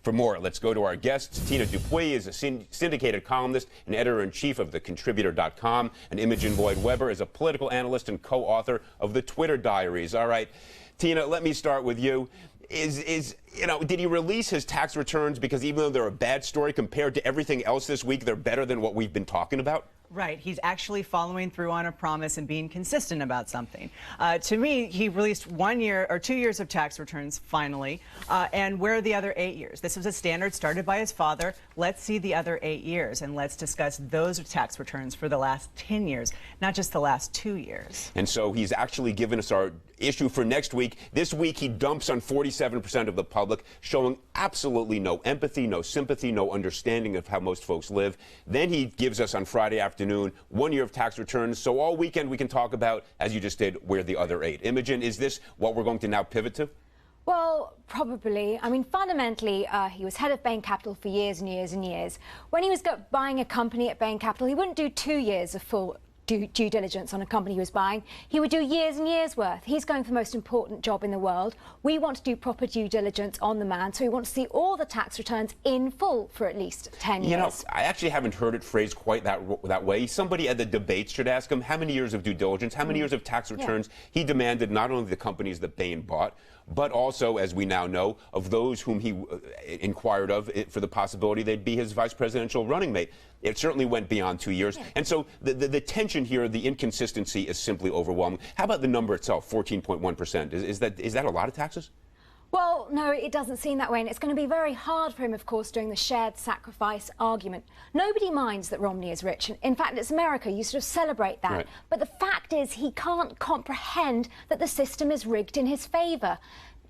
For more, let's go to our guests. Tina Dupuy is a syndicated columnist and editor-in-chief of thecontributor.com, and Imogen Boyd-Weber is a political analyst and co-author of the Twitter Diaries. All right, Tina, let me start with you. Did he release his tax returns because even though they're a bad story compared to everything else this week, they're better than what we've been talking about? Right. He's actually following through on a promise and being consistent about something. To me, he released 1 year or 2 years of tax returns finally. And where are the other 8 years? This was a standard started by his father. Let's see the other 8 years and let's discuss those tax returns for the last 10 years, not just the last 2 years. And so he's actually given us our issue for next week. This week he dumps on 47% of the public, showing absolutely no empathy, no sympathy, no understanding of how most folks live. Then he gives us on Friday afternoon 1 year of tax returns. So all weekend we can talk about, as you just did, where the other 8. Imogen, is this what we're going to now pivot to? Well, probably. I mean, fundamentally, he was head of Bain Capital for years and years and years. When he was buying a company at Bain Capital, he wouldn't do 2 years of full due diligence on a company he was buying. He would do years and years worth. He's going for the most important job in the world. We want to do proper due diligence on the man, so we want to see all the tax returns in full for at least 10 years. You know, I actually haven't heard it phrased quite that way. Somebody at the debates should ask him how many years of due diligence, how many years of tax returns he demanded, not only the companies that Bain bought, but also, as we now know, of those whom he inquired of for the possibility they'd be his vice presidential running mate. It certainly went beyond 2 years. Yeah. And so the tension here, the inconsistency is simply overwhelming. How about the number itself, 14.1%? Is that a lot of taxes? Well, no, it doesn't seem that way, and it's going to be very hard for him, of course, doing the shared sacrifice argument. Nobody minds that Romney is rich. In fact, it's America. You sort of celebrate that. Right. But the fact is he can't comprehend that the system is rigged in his favour.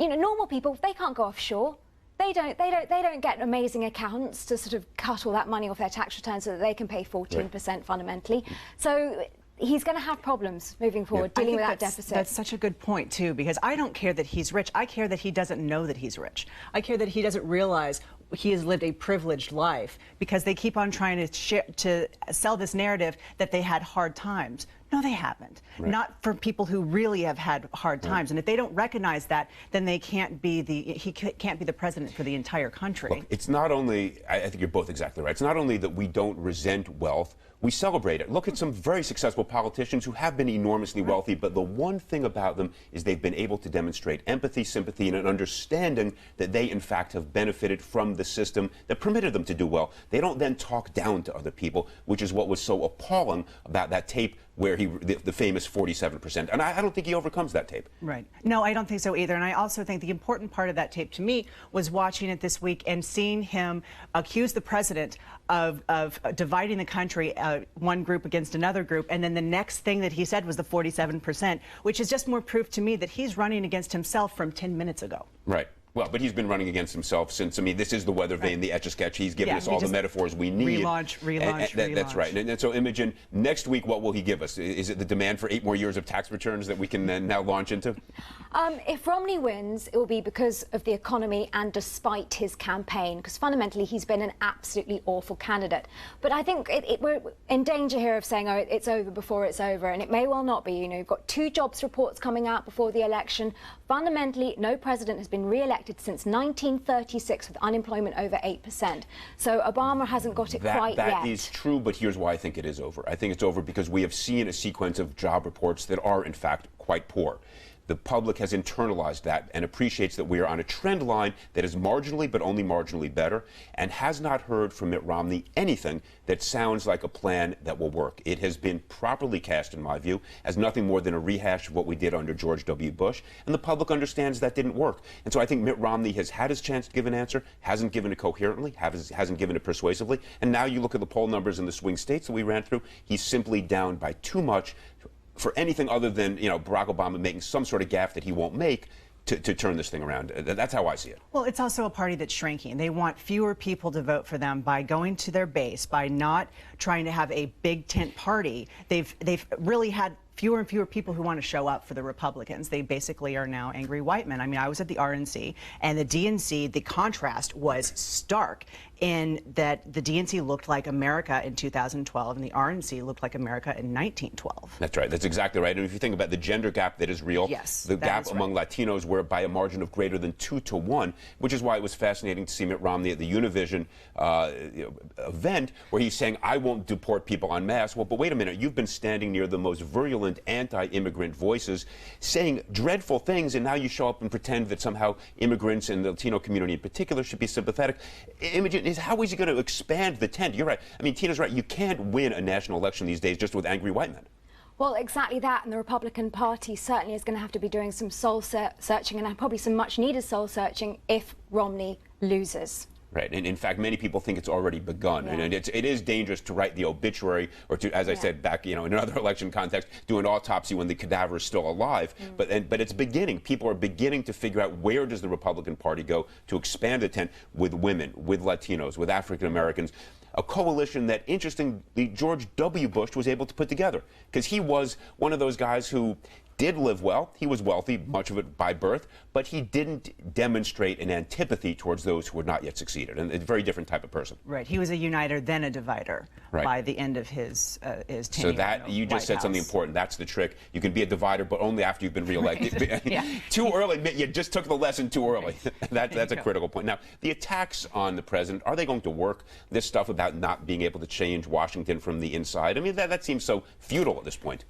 You know, normal people, they can't go offshore. They don't get amazing accountants to sort of cut all that money off their tax returns so that they can pay 14% fundamentally. So he's going to have problems moving forward, dealing with that deficit. That's such a good point, too, because I don't care that he's rich. I care that he doesn't know that he's rich. I care that he doesn't realize he has lived a privileged life, because they keep on trying to sell this narrative that they had hard times. No, they haven't. Right. Not for people who really have had hard times. Right. And if they don't recognize that, then they can't be he can't be the president for the entire country. Look, it's not only, I think you're both exactly right, it's not only that we don't resent wealth, we celebrate it. Look at some very successful politicians who have been enormously wealthy, but the one thing about them is they've been able to demonstrate empathy, sympathy, and an understanding that they, in fact, have benefited from the system that permitted them to do well. They don't then talk down to other people, which is what was so appalling about that tape where the famous 47%. And I don't think he overcomes that tape. Right. No, I don't think so either. And I also think the important part of that tape to me was watching it this week and seeing him accuse the president of dividing the country, one group against another group. And then the next thing that he said was the 47%, which is just more proof to me that he's running against himself from 10 minutes ago. Right. Well, but he's been running against himself since, I mean, this is the weather vane, the Etch-a-Sketch. He's given us all the metaphors we need. Relaunch. That's right. And so, Imogen, next week, what will he give us? Is it the demand for 8 more years of tax returns that we can now launch into? If Romney wins, it will be because of the economy and despite his campaign, because fundamentally he's been an absolutely awful candidate. But I think we're in danger here of saying, oh, it's over before it's over, and it may well not be. You know, you've got 2 jobs reports coming out before the election. Fundamentally, no president has been re-elected since 1936 with unemployment over 8%. So Obama hasn't got it quite yet. That is true, but here's why I think it is over. I think it's over because we have seen a sequence of job reports that are, in fact, quite poor. The public has internalized that and appreciates that we are on a trend line that is marginally, but only marginally better, and has not heard from Mitt Romney anything that sounds like a plan that will work. It has been properly cast, in my view, as nothing more than a rehash of what we did under George W. Bush, and the public understands that didn't work. And so I think Mitt Romney has had his chance to give an answer, hasn't given it coherently, hasn't given it persuasively, and now you look at the poll numbers in the swing states that we ran through, he's simply down by too much for anything other than, you know, Barack Obama making some sort of gaffe that he won't make to turn this thing around. That's how I see it. Well, it's also a party that's shrinking. They want fewer people to vote for them by going to their base, by not trying to have a big tent party. They've really had fewer and fewer people who want to show up for the Republicans. They basically are now angry white men. I mean, I was at the RNC, and the DNC, the contrast was stark in that the DNC looked like America in 2012 and the RNC looked like America in 1912. That's right. That's exactly right. And if you think about the gender gap that is real, yes, the gap among Latinos were by a margin of greater than 2-to-1, which is why it was fascinating to see Mitt Romney at the Univision event where he's saying, I won't deport people en masse. Well, but wait a minute. You've been standing near the most virulent anti-immigrant voices saying dreadful things, and now you show up and pretend that somehow immigrants and the Latino community in particular should be sympathetic. Imogen, how is he going to expand the tent? You're right. I mean, Tina's right. You can't win a national election these days just with angry white men. Well, exactly that, and the Republican Party certainly is going to have to be doing some soul-searching and probably some much-needed soul-searching if Romney loses. Right, and in fact, many people think it's already begun, yeah. and it is dangerous to write the obituary or to, as I said back, in another election context, do an autopsy when the cadaver is still alive. But it's beginning. People are beginning to figure out where does the Republican Party go to expand the tent with women, with Latinos, with African Americans. A coalition that, interestingly, George W. Bush was able to put together, because he was one of those guys who did live well. He was wealthy, much of it by birth, but he didn't demonstrate an antipathy towards those who had not yet succeeded, and a very different type of person. Right. He was a uniter, then a divider by the end of his tenure. So that, you just said something important. That's the trick. You can be a divider, but only after you've been reelected. Too early. You just took the lesson too early. That's a critical point. Now, the attacks on the president, are they going to work? This stuff about not being able to change Washington from the inside, I mean, that seems so futile at this point.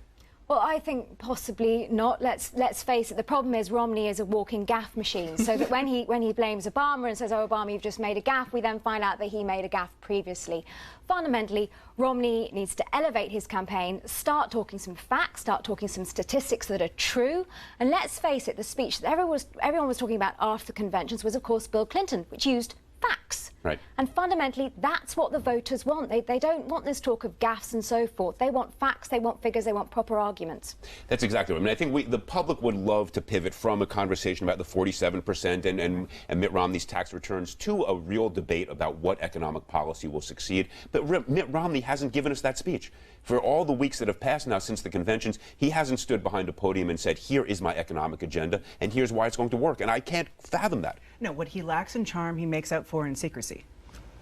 Well, I think possibly not. Let's face it. The problem is Romney is a walking gaffe machine. So that when he blames Obama and says, "Oh, Obama, you've just made a gaffe," we then find out that he made a gaffe previously. Fundamentally, Romney needs to elevate his campaign, start talking some facts, start talking some statistics that are true. And let's face it, the speech that everyone was talking about after the conventions was, of course, Bill Clinton, which used facts. Right. And fundamentally, that's what the voters want. They don't want this talk of gaffes and so forth. They want facts, they want figures, they want proper arguments. That's exactly right. I mean, I think the public would love to pivot from a conversation about the 47% and Mitt Romney's tax returns to a real debate about what economic policy will succeed. But Mitt Romney hasn't given us that speech. For all the weeks that have passed now since the conventions, he hasn't stood behind a podium and said, here is my economic agenda, and here's why it's going to work. And I can't fathom that. No, what he lacks in charm, he makes up for in secrecy.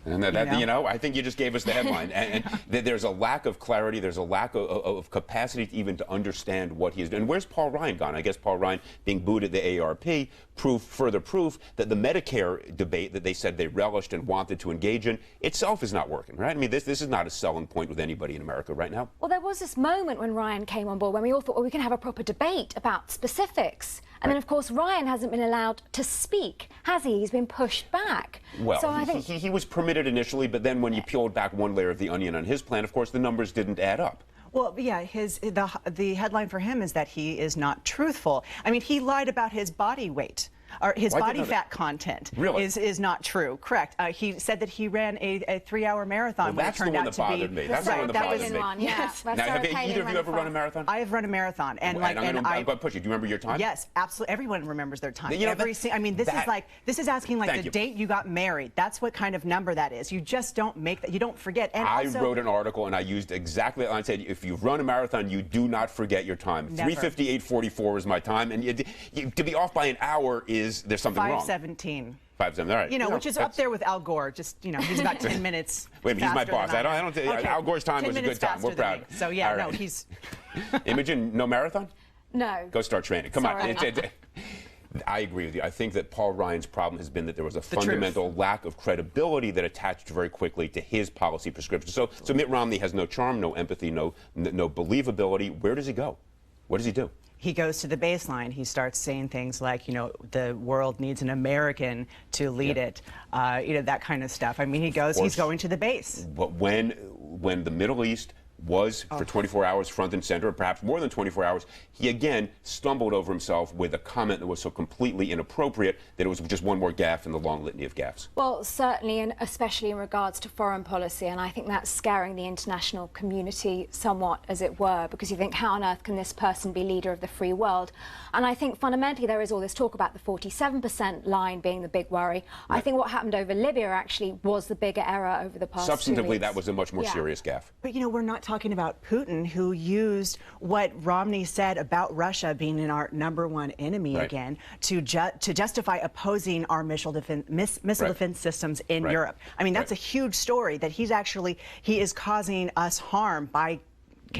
And I think you just gave us the headline. and there's a lack of clarity. There's a lack of capacity even to understand what he's doing. And where's Paul Ryan gone? I guess Paul Ryan being booed at the AARP, further proof that the Medicare debate that they said they relished and wanted to engage in itself is not working, right? I mean, this is not a selling point with anybody in America right now. Well, there was this moment when Ryan came on board when we all thought, well, we can have a proper debate about specifics. And then, of course, Ryan hasn't been allowed to speak, has he? He's been pushed back. Well, so I think he was permitted initially, but then when you peeled back one layer of the onion on his plan, of course, the numbers didn't add up. Well, yeah, the headline for him is that he is not truthful. I mean, he lied about his body weight. Or his body fat content is not true. Correct. He said that he ran a 3-hour marathon. Well, that's the one that bothered me. That's the one that bothered me. Yes. Now, have either of you ever run a marathon? I have run a marathon, and I'm going to push you. Do you remember your time? Yes, absolutely. Everyone remembers their time. I mean, this is asking like the date you got married. That's what kind of number that is. You just don't make that. You don't forget. And I wrote an article and I used exactly that line. I said, if you run a marathon, you do not forget your time. 3:58:44 is my time, and to be off by an hour there's something wrong. 5:17. 5:17. All right. Which is up there with Al Gore. Just he's about 10 minutes. Wait a minute, he's my boss. I don't. Okay. Al Gore's time was a good time. We're proud. So yeah, right. no, he's. Imogen, no marathon? No. Go start training. Come Sorry. on. I agree with you. I think that Paul Ryan's problem has been that there was a fundamental lack of credibility that attached very quickly to his policy prescriptions. So Mitt Romney has no charm, no empathy, no believability. Where does he go? What does he do? He goes to the baseline. He starts saying things like, the world needs an American to lead it, that kind of stuff. I mean, he's going to the base. But when the Middle East was for 24 hours front and center, perhaps more than 24 hours, he again stumbled over himself with a comment that was so completely inappropriate that it was just one more gaffe in the long litany of gaffes. Well, certainly, and especially in regards to foreign policy, and I think that's scaring the international community somewhat, as it were, because you think, how on earth can this person be leader of the free world? And I think fundamentally there is all this talk about the 47% line being the big worry. Right. I think what happened over Libya actually was the bigger error over the past 2 weeks. Substantively, that was a much more serious gaffe. But we're not talking about Putin, who used what Romney said about Russia being our _1 enemy again to justify opposing our missile defense systems in Europe. I mean, that's a huge story that he is causing us harm by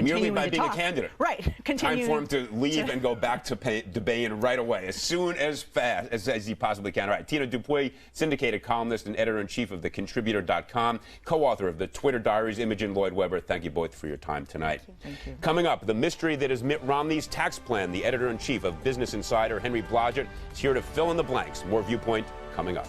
merely by being talk. A candidate. Right. Time for him to leave and go back to debating right away, as soon as fast as he possibly can. All right, Tina Dupuy, syndicated columnist and editor-in-chief of thecontributor.com, co-author of the Twitter Diaries, Imogen Lloyd Webber. Thank you both for your time tonight. Thank you. Coming up, the mystery that is Mitt Romney's tax plan. The editor-in-chief of Business Insider, Henry Blodgett, is here to fill in the blanks. More Viewpoint coming up.